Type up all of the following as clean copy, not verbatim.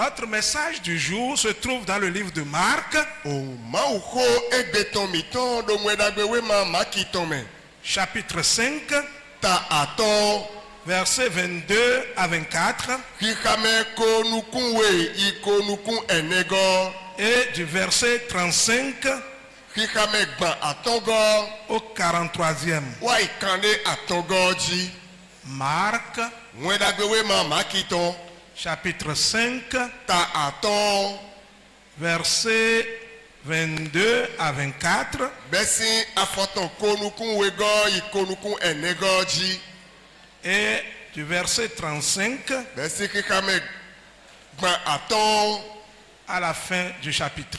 Notre message du jour se trouve dans le livre de Marc, chapitre 5, versets 22 à 24, et du verset 35 au 43e. Marc, chapitre 5, versets 22 à 24, et du verset 35 à la fin du chapitre.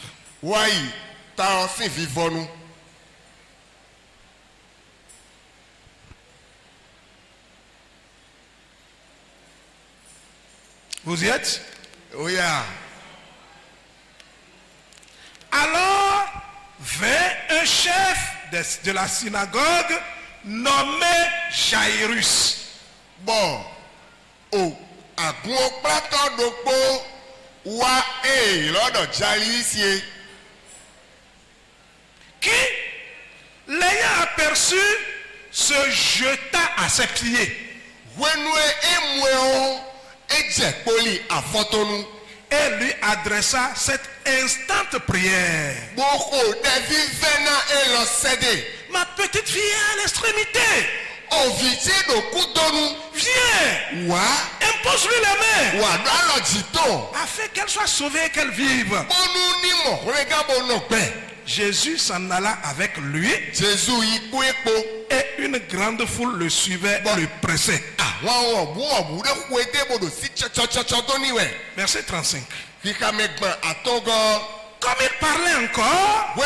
Vous y êtes? Oui. Alors vint un chef de la synagogue nommé Jairus. Bon, à gros plateau de peau, Jairus, qui, l'ayant aperçu, se jeta à ses pieds et lui adressa cette instante prière. Ma petite fille est à l'extrémité. Viens, impose-lui la main afin qu'elle soit sauvée et qu'elle vive. Jésus s'en alla avec lui et une grande foule le suivait et le pressait. Verset 35. Comme il parlait encore,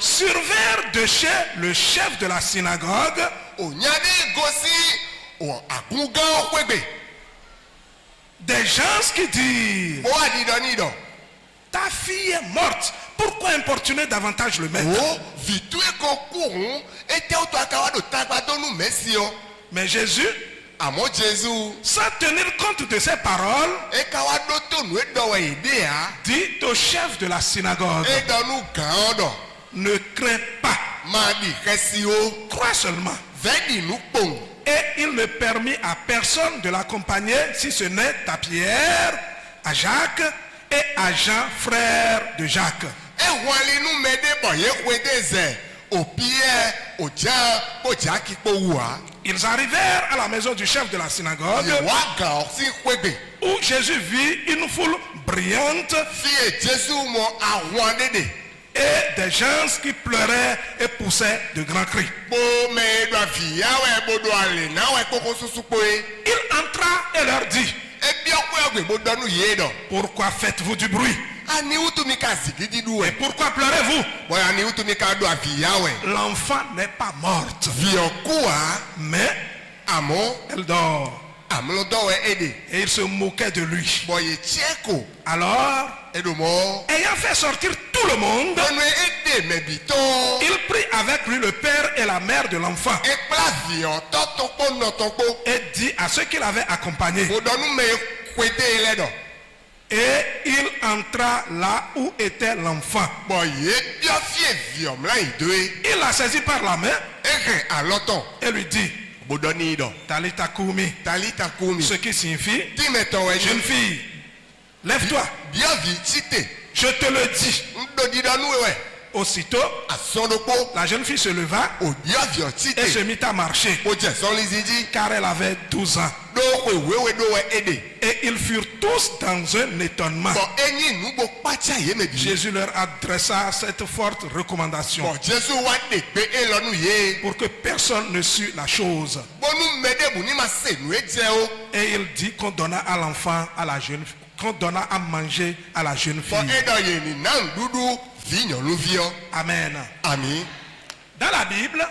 survinrent de chez le chef de la synagogue des gens qui disent: ta fille est morte, pourquoi importuner davantage le maître? Mais Jésus, sans tenir compte de ces paroles, dit au chef de la synagogue: ne crains pas, crois seulement. Et il ne permit à personne de l'accompagner, si ce n'est à Pierre, à Jacques et à Jean, frère de Jacques. Ils arrivèrent à la maison du chef de la synagogue, où Jésus vit une foule brillante et des gens qui pleuraient et poussaient de grands cris. Il entra et leur dit: pourquoi faites-vous du bruit? Et pourquoi pleurez-vous? L'enfant n'est pas morte, mais elle dort. Et il se moquait de lui. Alors, ayant fait sortir tout le monde, il prit avec lui le père et la mère de l'enfant et dit à ceux qui l'avaient accompagné. Et il entra là où était l'enfant. Il l'a saisi par la main et lui dit: Talita Kumi, ce qui signifie: jeune fille, lève-toi. Je te le dis. Aussitôt, la jeune fille se leva et se mit à marcher, car elle avait 12 ans. Et ils furent tous dans un étonnement. Jésus leur adressa cette forte recommandation pour que personne ne sût la chose. Et il dit qu'on donna à l'enfant, à la jeune fille, qu'on donna à manger à la jeune fille. Amen. Dans la Bible,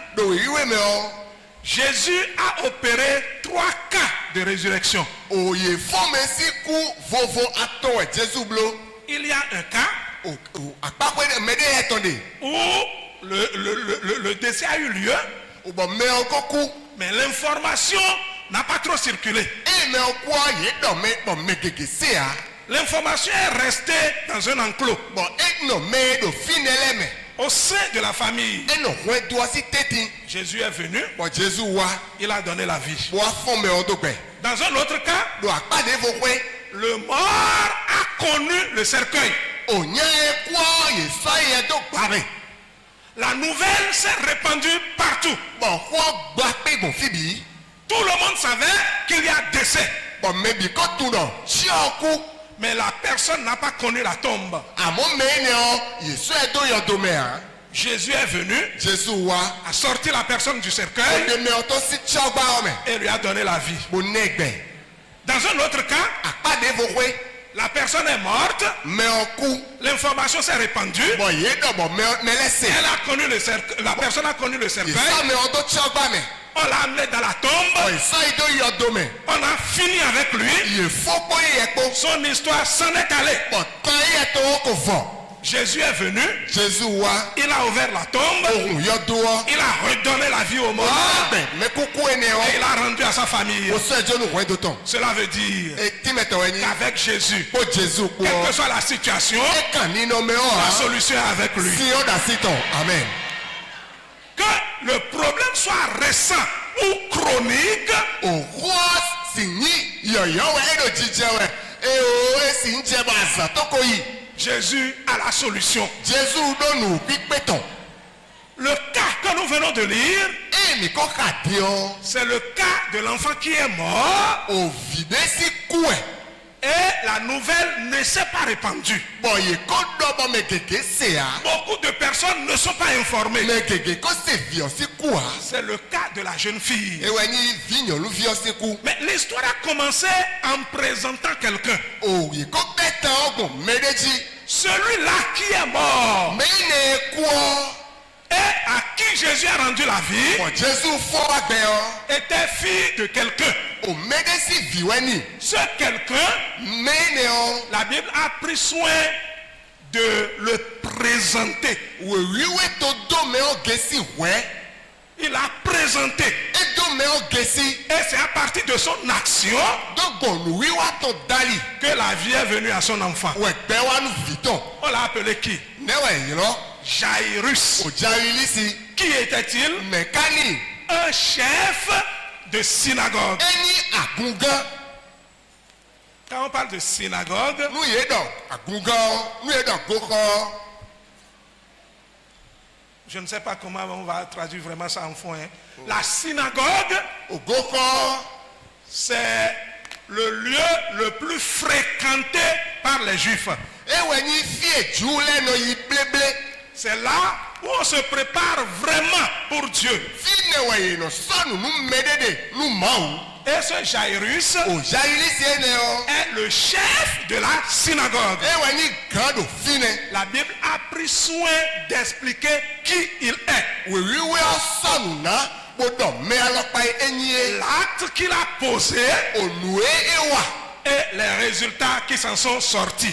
Jésus a opéré 3 cas de résurrection. Il y a un cas où le décès a eu lieu, mais l'information n'a pas trop circulé. L'information est restée dans un enclos. Au sein de la famille. Jésus est venu. Il a donné la vie. Dans un autre cas, le mort a connu le cercueil. La nouvelle s'est répandue partout. Tout le monde savait qu'il y a décès. Mais la personne n'a pas connu la tombe. Jésus est venu, a sorti la personne du cercueil et lui a donné la vie. Dans un autre cas, la personne est morte, l'information s'est répandue, elle a connu le cercueil, la personne a connu le cercueil, on l'a amené dans la tombe, on a fini avec lui, son histoire s'en est allée. Jésus est venu, il a ouvert la tombe, il a redonné la vie au mort et il a rendu à sa famille. Cela veut dire qu'avec Jésus, quelle que soit la situation, la solution est avec lui. Amen. Que le problème soit récent ou chronique, Jésus a la solution. Le cas que nous venons de lire, c'est le cas de l'enfant qui est mort et la nouvelle ne s'est pas répandue. Beaucoup de personnes ne sont pas informées. C'est le cas de la jeune fille. Mais l'histoire a commencé en présentant quelqu'un. Celui-là qui est mort et à qui Jésus a rendu la vie était fille de quelqu'un. Ce quelqu'un, la Bible a pris soin de le présenter. Il a présenté. Et c'est à partir de son action que la vie est venue à son enfant. On l'a appelé qui? Jairus. Qui était-il? Un chef de synagogue. Quand on parle de synagogue, je ne sais pas comment on va traduire vraiment ça en fond. La synagogue, c'est le lieu le plus fréquenté par les Juifs. C'est là où on se prépare vraiment pour Dieu. Et ce Jairus est le chef de la synagogue. La Bible a pris soin d'expliquer qui il est. L'acte qu'il a posé et les résultats qui s'en sont sortis.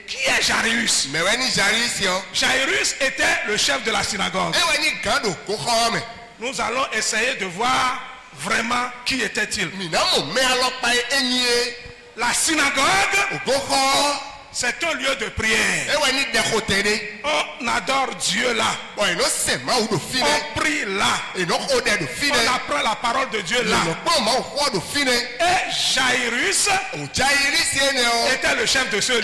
Qui est Jairus? Jairus était le chef de la synagogue. Nous allons essayer de voir vraiment qui était-il. La synagogue, c'est un lieu de prière. On adore Dieu là. On prie là. On apprend la parole de Dieu là. Et Jairus était le chef de ce lieu.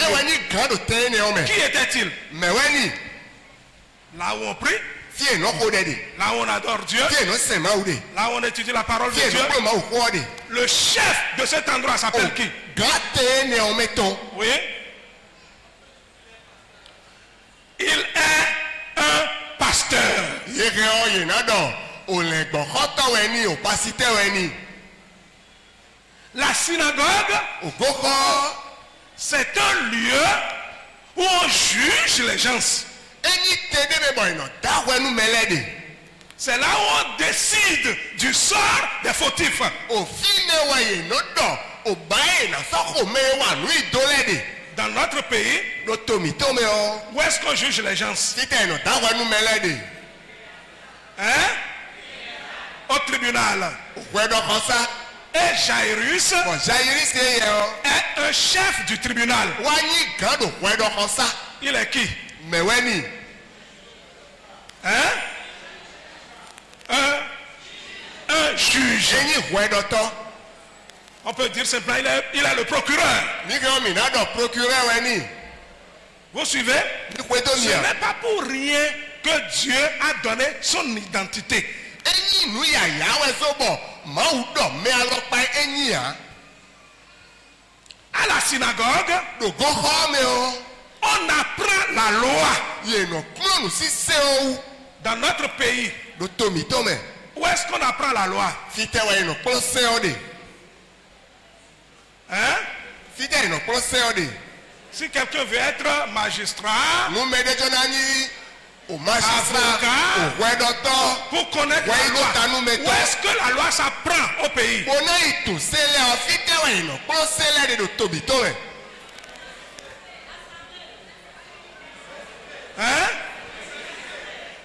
Qui était-il? Là où on prie, là où on adore Dieu, là où on étudie la parole de Dieu. Le chef de cet endroit s'appelle qui? Oui. Il est un pasteur. La synagogue, c'est un lieu où on juge les gens. C'est là où on décide du sort des fautifs. Dans notre pays, où est-ce qu'on juge les gens? Hein? Au tribunal. Et Jairus Bon, Jairus est est un chef du tribunal. Wani gado wedo konsa. Il est qui? Mais weni. Hein? Un juge. Eni wedo to. On peut dire simplement, il est le procureur. Ni que mi na do procureur weni. Vous suivez? Ce n'est pas pour rien que Dieu a donné son identité. Eni nu ya yawe sobo. Ma u do me alopa eni ya. À la synagogue, Do go home o. on apprend la loi. Ye no klonu si se o. Dans notre pays, Do tomi tome. où est-ce qu'on apprend la loi? Fite wa no klon se o de. Hein? Fite no klon se o de. Si quelqu'un veut être magistrat, Nous me déjonnons au magistrat, au roi docteur, pour connaître ouais, la loi, nous mettons. où est-ce que la loi s'apprend au pays? on a tout, c'est là, en fait, c'est là de Tobito. Hein?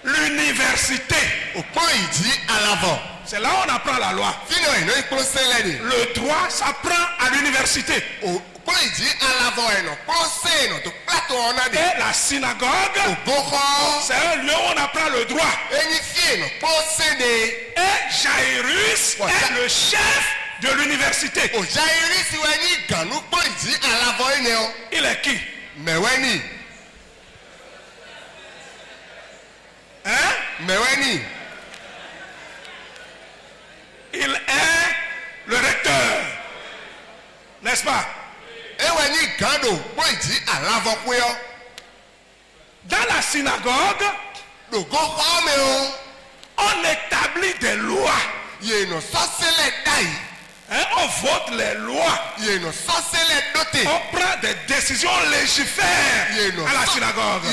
L'université. Au point, il dit à l'avant. C'est là où on apprend la loi. Le droit s'apprend à l'université. Au point, il dit à l'avant, et la synagogue, c'est un lieu où on apprend le droit. Et Jairus est le chef de l'université. Il est qui? Hein? Il est le recteur. N'est-ce pas? Dans la synagogue, on établit des lois. Hein, on vote les lois. On prend des décisions, on légifère à la synagogue.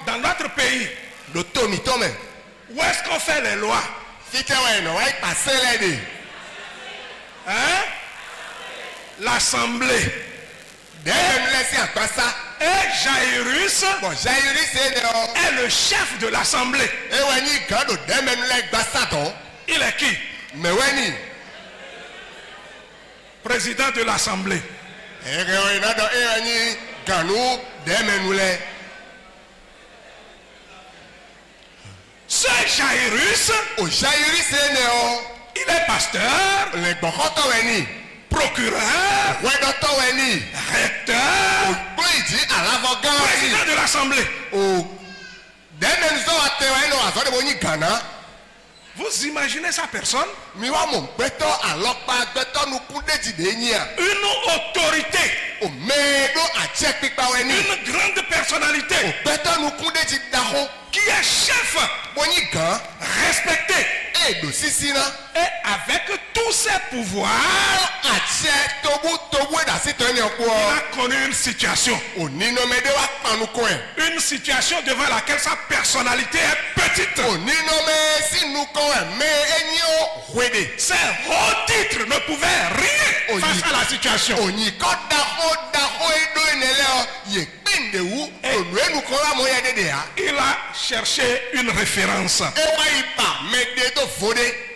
Dans notre pays, où est-ce qu'on fait les lois? Hein? L'assemblée. Et Jairus est le chef de l'assemblée. Il est qui? Président de l'assemblée. Ce Jairus, il est pasteur, procureur, recteur, président de l'assemblée. Vous imaginez sa personne? Une autorité, une grande personnalité qui est chef, respecté, et avec tous ses pouvoirs, il a connu une situation devant laquelle sa personnalité est petite. Ses hauts titres ne pouvaient rien face à la situation. Il a cherché une référence.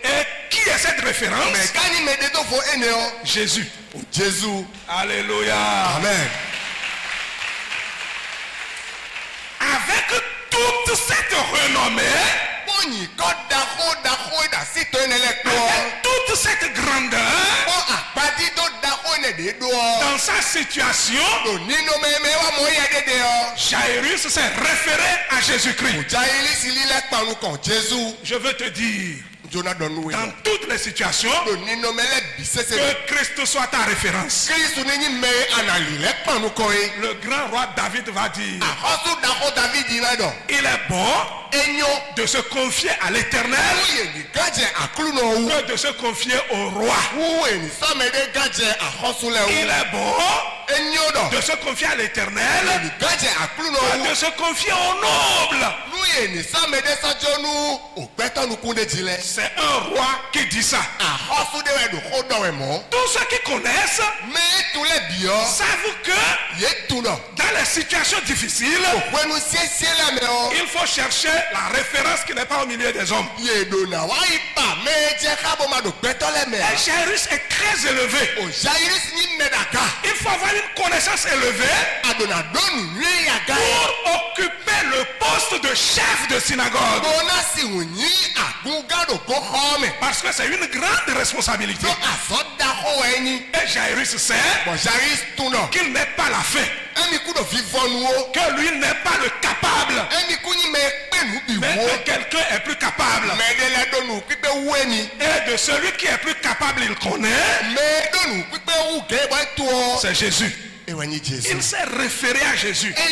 Et qui est cette référence? Jésus. Alléluia. Amen. Avec toute cette renommée, avec toute cette grandeur, dans sa situation, Jairus s'est référé à Jésus-Christ. Je veux te dire, dans toutes les situations, que Christ soit ta référence. Le grand roi David va dire, il est bon de se confier à l'Éternel que de se confier au roi. Il est bon de se confier à l'éternel, de se confier au noble. C'est un roi qui dit ça. Tous ceux qui connaissent savent que dans les situations difficiles, il faut chercher la référence qui n'est pas au milieu des hommes. Et Jairus est très élevé. Il faut avoir une connaissance élevée pour occuper le poste de chef de synagogue. Parce que c'est une grande responsabilité. Et Jairus sait qu'il n'est pas la fin. Que lui n'est pas le capable. Mais que quelqu'un est plus capable. Et de celui qui est plus capable, il connaît. C'est Jésus. Il s'est référé à Jésus. Et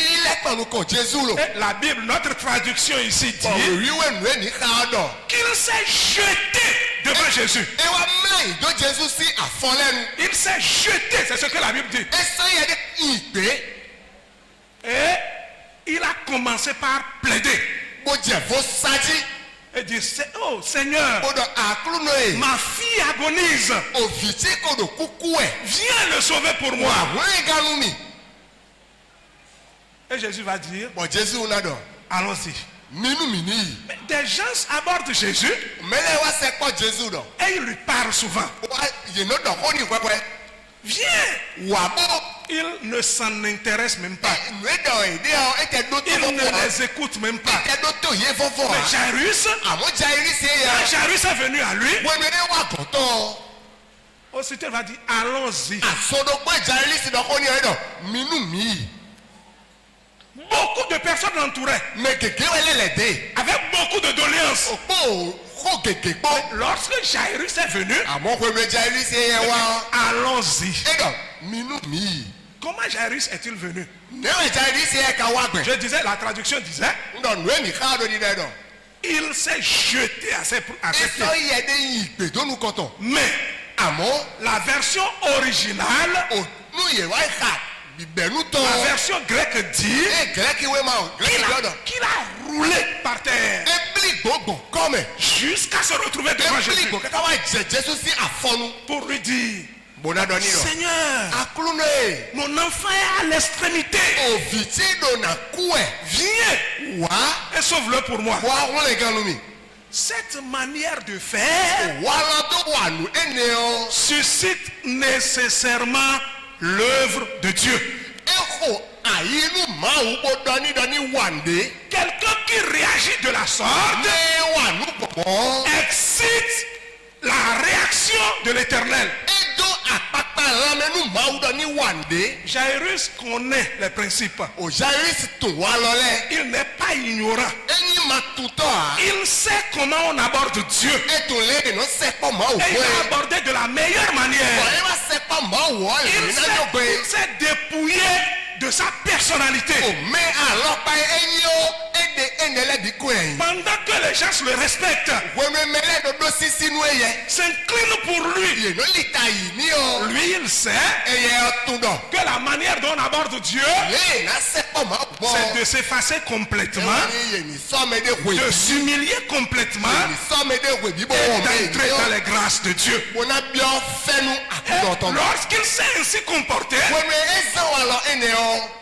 la Bible, notre traduction ici dit qu'il s'est jeté devant Jésus. Il s'est jeté, c'est ce que la Bible dit. Et il a commencé par plaider. Et dit, oh Seigneur, ma fille agonise. Viens le sauver pour moi. Et Jésus va dire, allons-y. Mais des gens abordent Jésus et ils lui parlent souvent. Viens. Il ne s'en intéresse même pas. Il ne les écoute même pas. Mais Jairus est venu à lui. Aussitôt il va dire, allons-y. Beaucoup de personnes l'entouraient. Avec beaucoup de doléances. Lorsque Jairus est venu, allons-y. Comment Jairus est-il venu? Je disais, la traduction disait, il s'est jeté à ses pieds. Mais la version originale, la version grecque dit qu'il a roulé par terre jusqu'à se retrouver devant Jésus pour lui dire, Seigneur, mon enfant est à l'extrémité. Viens et sauve-le pour moi. Cette manière de faire suscite nécessairement l'œuvre de Dieu. Quelqu'un qui réagit de la sorte excite la réaction de l'Éternel. Jairus connaît les principes. Il n'est pas ignorant. Il sait comment on aborde Dieu. Et il va aborder de la meilleure manière. Il s'est dépouillé de sa personnalité. Pendant que les gens le respectent, s'inclinent pour lui. Lui, il sait que la manière dont on aborde Dieu, c'est de s'effacer complètement, de s'humilier complètement et d'entrer dans les grâces de Dieu. Lorsqu'il s'est ainsi comporté,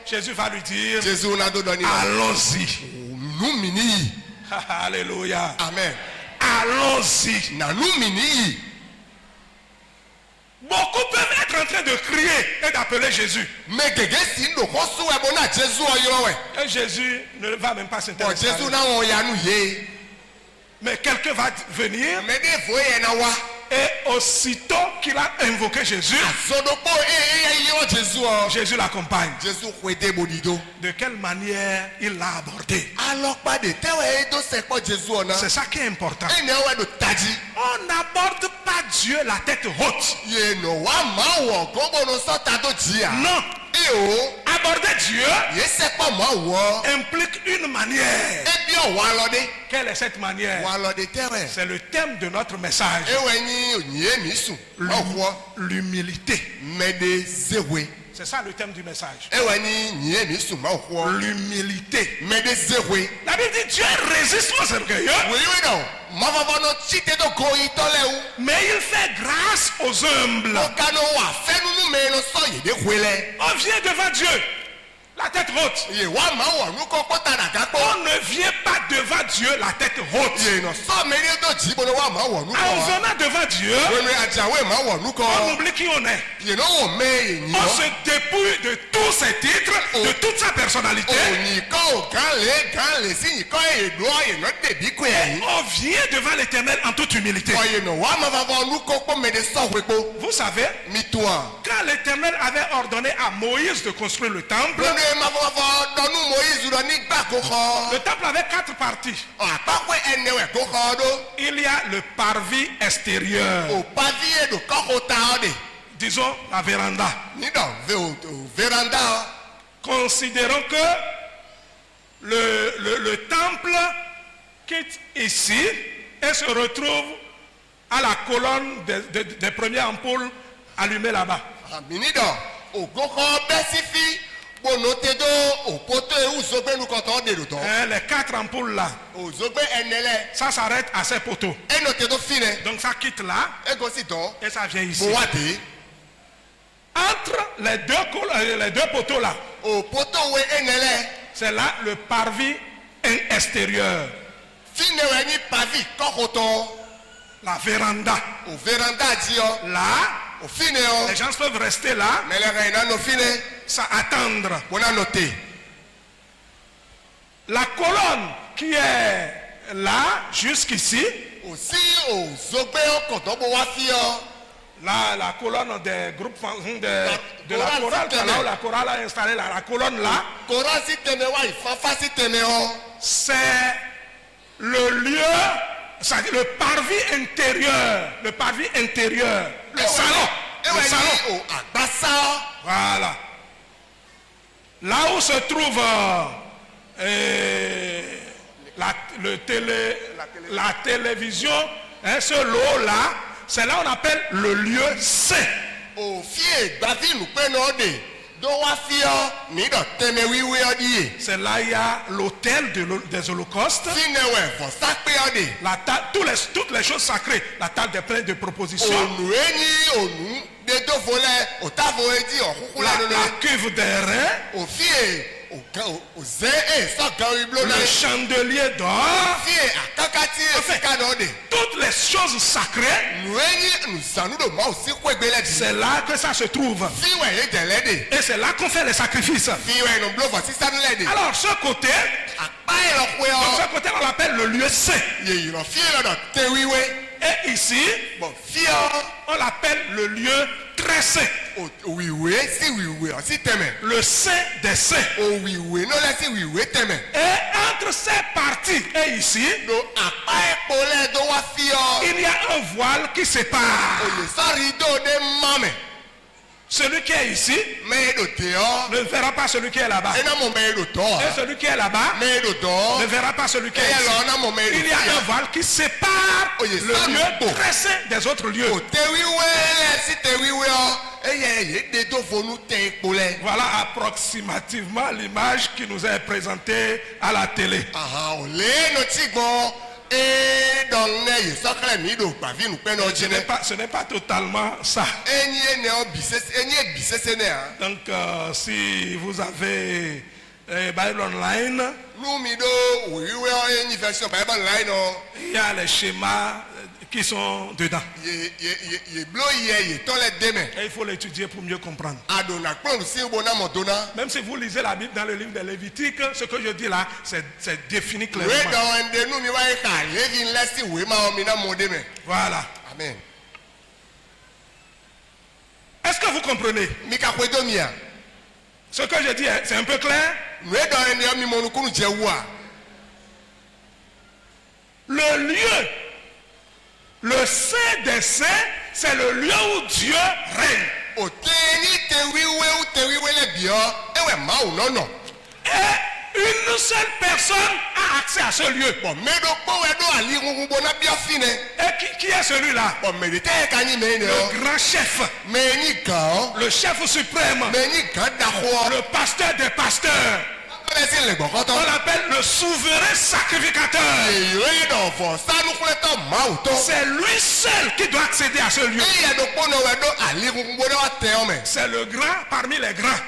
Jésus va lui dire, allons-y. Alléluia. Amen. Allons-y. Beaucoup peuvent être en train de crier et d'appeler Jésus. Et Jésus ne va même pas s'intéresser. Mais quelqu'un va venir. Et aussitôt qu'il a invoqué Jésus, Jésus l'accompagne. De quelle manière il l'a abordé? C'est ça qui est important. On n'aborde pas Dieu la tête haute. Non. Aborder Dieu implique une manière. Quelle est cette manière? C'est le thème de notre message. L'humilité. C'est ça le thème du message. L'humilité. La Bible dit Dieu résiste aux orgueilleux. Mais il fait grâce aux humbles. On vient devant Dieu, la tête haute. On ne vient pas devant Dieu la tête haute. En venant devant Dieu, on oublie qui on est. On se dépouille de tous ses titres, de toute sa personnalité. On vient devant l'Éternel en toute humilité. Vous savez, quand l'Éternel avait ordonné à Moïse de construire le temple, le temple avait 4 parties. Il y a le parvis extérieur. Disons la véranda. Considérons que le temple quitte ici et se retrouve à la colonne des premières ampoules allumées là-bas. Les 4 ampoules là, ça s'arrête à ces poteaux. Donc ça quitte là et ça vient ici. Entre les deux poteaux là, c'est là le parvis extérieur. La véranda. Là, les gens peuvent rester là, ça attendre. La colonne qui est là, jusqu'ici, là, la colonne des groupes de la chorale, là où la chorale a installé là, la colonne là, c'est le lieu, c'est-à-dire le parvis intérieur, le salon. Voilà. Là où se trouve la télévision, hein, ce lot là, c'est là qu'on appelle le lieu saint. C'est là il y a l'autel des holocaustes, toutes les choses sacrées, la table des plaintes de propositions, la cuve des reins, le chandelier d'or, toutes les choses sacrées, c'est là que ça se trouve. Et c'est là qu'on fait les sacrifices. Alors ce côté, on l'appelle le lieu saint. Et ici, on l'appelle le lieu très saint. Le saint des saints. Et entre ces parties et ici, il y a un voile qui sépare. Celui qui est ici ne verra pas celui qui est là-bas. Et celui qui est là-bas ne verra pas celui qui est ici. Il y a un voile qui sépare le lieu très saint des autres lieux. Voilà approximativement l'image qui nous est présentée à la télé. Ce n'est pas totalement ça. Donc si vous avez Bible Online, il y a les schémas qui sont dedans. Et il faut l'étudier pour mieux comprendre. Même si vous lisez la Bible dans le livre de Lévitique, ce que je dis là, c'est défini clairement. Voilà. Amen. Est-ce que vous comprenez? Ce que je dis, c'est un peu clair? Le lieu, le saint des saints, c'est le lieu où Dieu règne. Et une seule personne a accès à ce lieu. Bon, mais donc, pour aller à l'île, on a bien fini. Et qui est celui-là? Bon, mais le grand chef. Le chef suprême. Le pasteur des pasteurs. On l'appelle le souverain sacrificateur. C'est lui seul qui doit accéder à ce lieu. C'est le grand parmi les grands.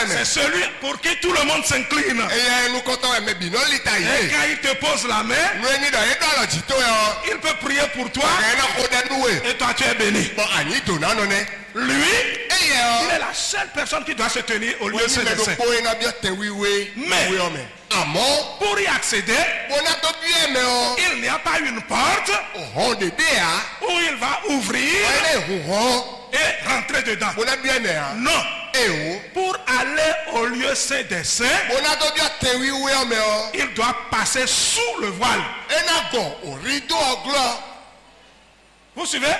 C'est celui pour qui tout le monde s'incline. Et quand il te pose la main, il peut prier pour toi. Et toi tu es béni. Lui, il est la seule personne qui doit se tenir au lieu de ce dessin. Mais pour y accéder, il n'y a pas une porte où il va ouvrir et rentrer dedans. Non. Pour aller au lieu saint des saints, il doit passer sous le voile. Vous suivez?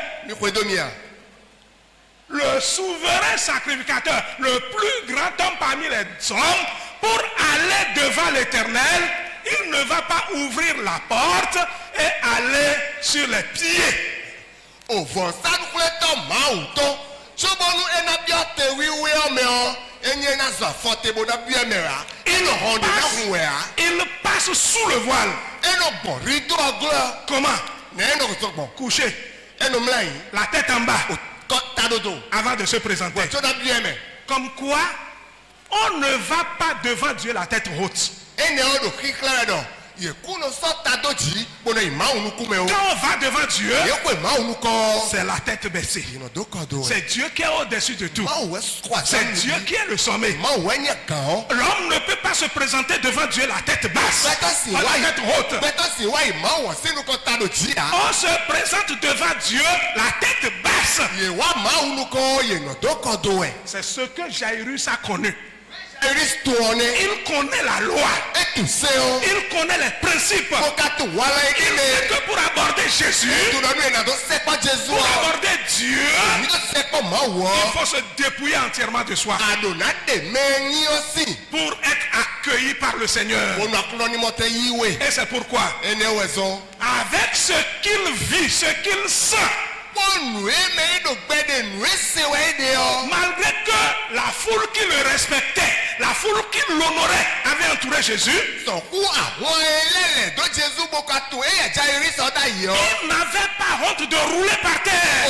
Le souverain sacrificateur, le plus grand homme parmi les hommes, pour aller devant l'Éternel, il ne va pas ouvrir la porte et aller sur les pieds. Il passe sous le voile. Comment? Couché. La tête en bas. Avant de se présenter. Comme quoi, on ne va pas devant Dieu la tête haute. Quand on va devant Dieu, c'est la tête baissée. C'est Dieu qui est au-dessus de tout. C'est Dieu qui est le sommet. L'homme ne peut pas se présenter devant Dieu la tête basse, la tête haute. On se présente devant Dieu la tête basse. C'est ce que Jairus a connu. Il connaît la loi. Il connaît les principes. Il sait que pour aborder Jésus, pour aborder Dieu, il faut se dépouiller entièrement de soi pour être accueilli par le Seigneur. Et c'est pourquoi, avec ce qu'il vit, ce qu'il sent, malgré que la foule qui le respectait, la foule qui l'honorait avait entouré Jésus, il n'avait pas honte de rouler par terre.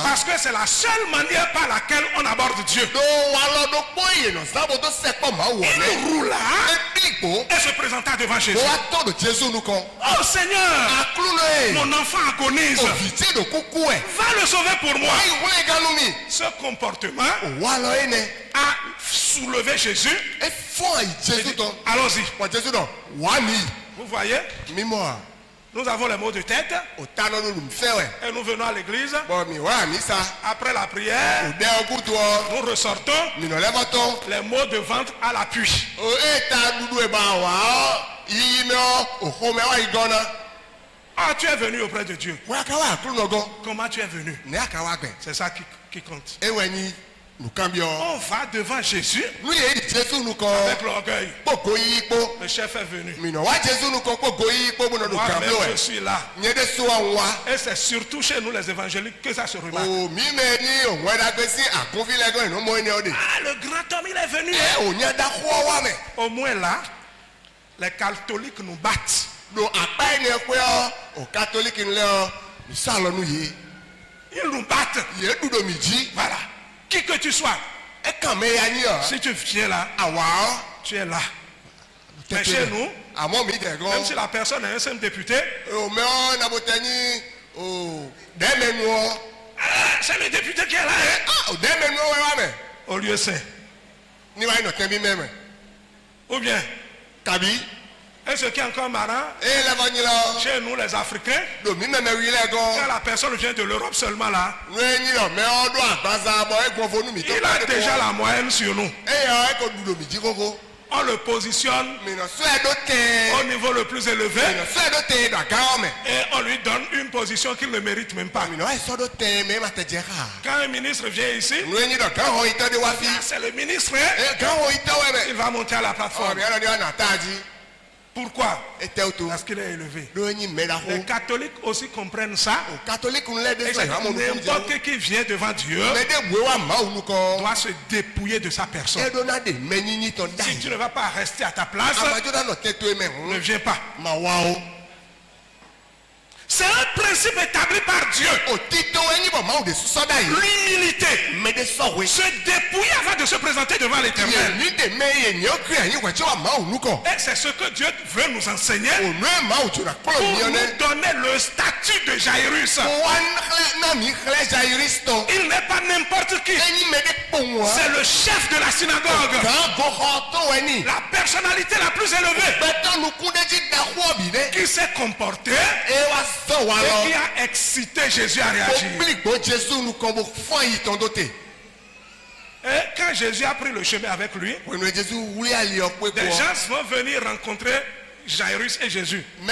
Parce que c'est la seule manière par laquelle on aborde Dieu. Il roula et se présenta devant Jésus. Oh Seigneur, mon enfant agonise. Va le sauver pour moi. Ce comportement a soulevé Jésus. Allons-y. Vous voyez? Nous avons les mots de tête et nous venons à l'église. Après la prière, nous ressortons les mots de ventre à l'appui. Ah, tu es venu auprès de Dieu. Comment tu es venu? C'est ça qui compte. On va devant Jésus avec l'orgueil. Le chef est venu. Moi-même je suis là. Et c'est surtout chez nous les évangéliques que ça se remarque. Ah, le grand homme il est venu. Au moins là, les catholiques nous battent. Ils nous battent. Voilà. Qui que tu sois. Si tu viens là, tu es là. Mais chez nous, même si la personne est un simple député, c'est le député qui est là. Au lieu saint. Ou bien, et ce qui est encore marrant, chez nous les Africains, quand la personne vient de l'Europe seulement là, il a déjà la moyenne sur nous. on le positionne au niveau le plus élevé et on lui donne une position qu'il ne mérite même pas. Quand un ministre vient ici, c'est le ministre, il va monter à la plateforme. Pourquoi? Parce qu'il est élevé. Les catholiques aussi comprennent ça. N'importe qui vient devant Dieu doit se dépouiller de sa personne. Si tu ne vas pas rester à ta place, ne viens pas. C'est un principe établi par Dieu. L'humilité. Se dépouiller avant de se présenter devant l'Éternel. Et c'est ce que Dieu veut nous enseigner pour nous donner le statut de Jairus. Il n'est pas n'importe qui. C'est le chef de la synagogue. La personnalité la plus élevée qui s'est comporté et qui a excité Jésus à réagir. Et quand Jésus a pris le chemin avec lui, des gens vont venir rencontrer Jairus et Jésus. Et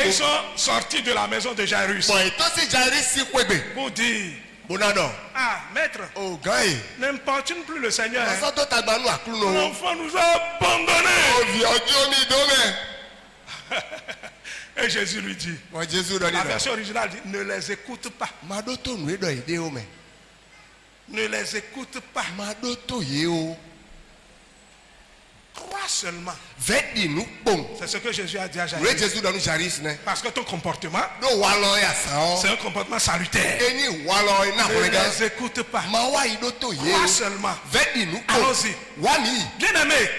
ils sont sortis de la maison de Jairus pour dire: ah, maître, n'importune plus le Seigneur. L'enfant nous a abandonnés. Et Jésus lui dit, la version originale dit: ne les écoute pas. Ne les écoute pas. Crois seulement. C'est ce que Jésus a dit à Jairus. Parce que ton comportement, c'est un comportement salutaire. Ne les écoute pas. Crois seulement. Allons-y. Bien-aimé,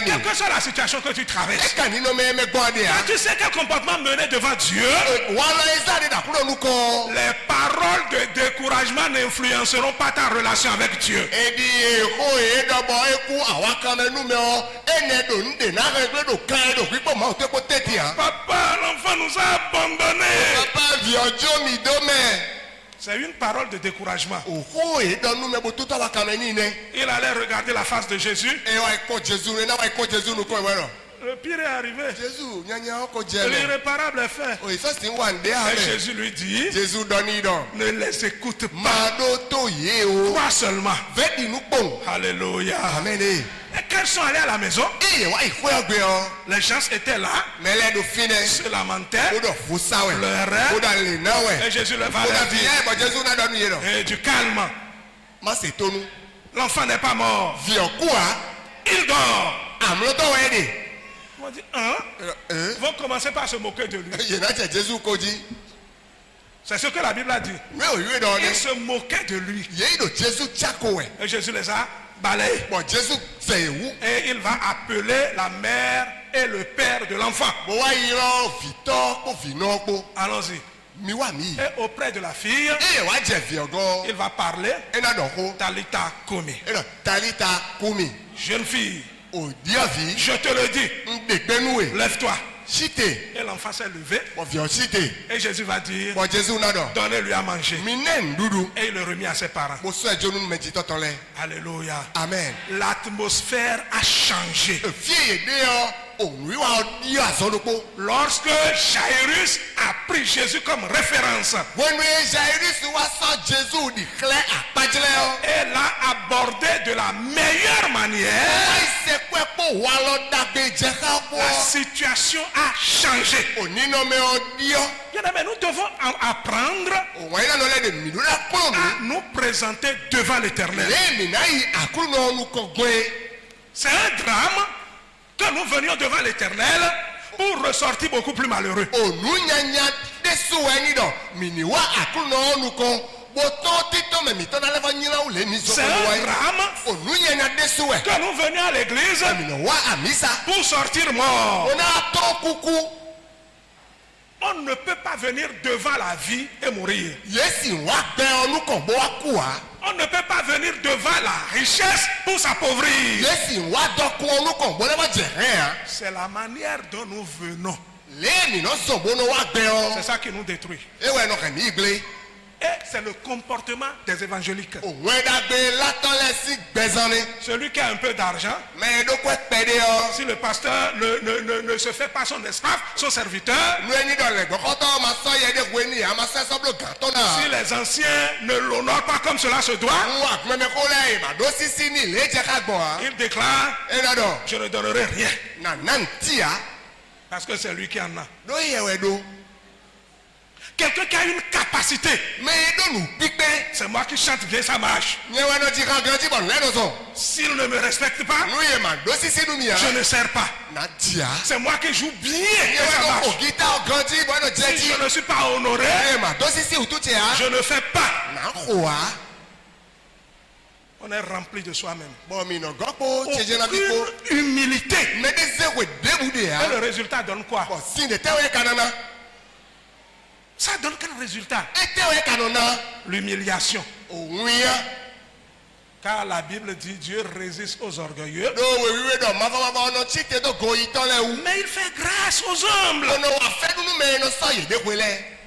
quelle que soit la situation que tu traverses, quand tu sais quel comportement mener devant Dieu, les paroles de découragement n'influenceront pas ta relation avec Dieu. Papa, l'enfant nous a abandonnés. C'est une parole de découragement. Il allait regarder la face de Jésus. Le pire est arrivé. L'irréparable est fait. Et Jésus lui dit: ne les écoute pas. Crois seulement. Alléluia. Amen. Et quand ils sont allés à la maison, les gens étaient là, se lamentaient, pleuraient. Et Jésus leur a dit: et du calme. L'enfant n'est pas mort. Il dort. On dit: ils vont commencer par se moquer de lui. C'est ce que la Bible a dit. Ils se moquaient de lui. Et Jésus les a balayés. Et il va appeler la mère et le père de l'enfant. Allons-y. Et auprès de la fille, il va parler: Talita Kumi. Jeune fille, je te le dis, lève-toi. Et l'enfant s'est levé. Et Jésus va dire: donnez-lui à manger. Et il le remit à ses parents. Alléluia. Amen. L'atmosphère a changé. Lorsque Jairus a pris Jésus comme référence et l'a abordé de la meilleure manière, la situation a changé. Bien-aimés, nous devons apprendre à nous présenter devant l'Éternel. C'est un drame que nous venions devant l'Éternel pour ressortir beaucoup plus malheureux. C'est un drame que nous venions à l'église pour sortir morts. On ne peut pas venir devant la vie et mourir. On ne peut pas venir devant la richesse pour s'appauvrir. C'est la manière dont nous venons. C'est ça qui nous détruit. Et c'est le comportement des évangéliques. Celui qui a un peu d'argent, si le pasteur ne se fait pas son esclave, son serviteur, si les anciens ne l'honorent pas comme cela se doit, il déclare, je ne donnerai rien. Parce que c'est lui qui en a. Quelqu'un qui a une capacité. C'est moi qui chante bien, ça marche. S'il ne me respecte pas, je ne sers pas. C'est moi qui joue bien, ça marche. Si je ne suis pas honoré, je ne fais pas. On est rempli de soi-même. Aucune humilité. Et le résultat donne quoi? Ça donne quel résultat? L'humiliation. Car la Bible dit Dieu résiste aux orgueilleux, mais il fait grâce aux humbles.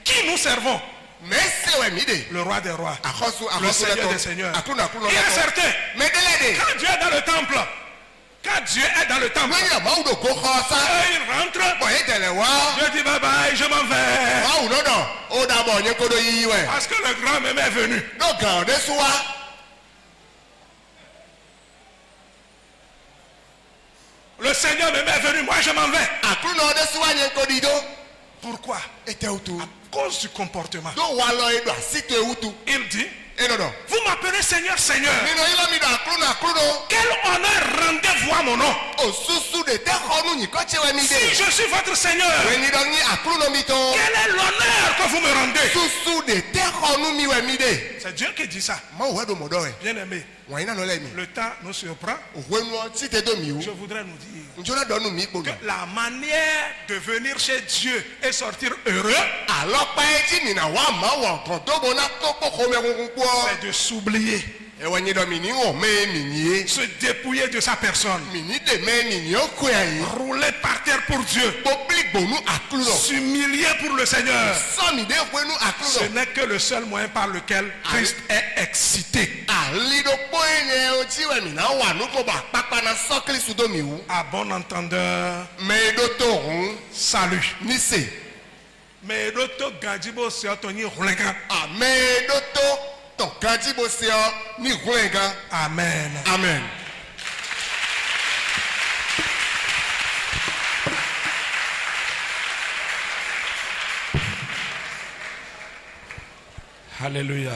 Qui nous servons? Le roi des rois, le Seigneur des seigneurs. Il est certain, quand Dieu est dans le temple, il rentre, Dieu dit bye bye, je m'en vais. Parce que le grand même est venu. Le Seigneur même est venu, moi je m'en vais. Pourquoi? À cause du comportement. Il dit, vous m'appelez Seigneur, Seigneur. Quel honneur rendez-vous à mon nom? Si je suis votre Seigneur, quel est l'honneur que vous me rendez? C'est Dieu qui dit ça. Bien aimé, le temps nous surprend. Je voudrais nous dire que la manière de venir chez Dieu et sortir heureux, c'est de s'oublier, se dépouiller de sa personne, rouler par terre pour Dieu, s'humilier pour le Seigneur. Ce n'est que le seul moyen par lequel Christ est excité. À bon entendeur, salut. Amen. Amen. Alléluia.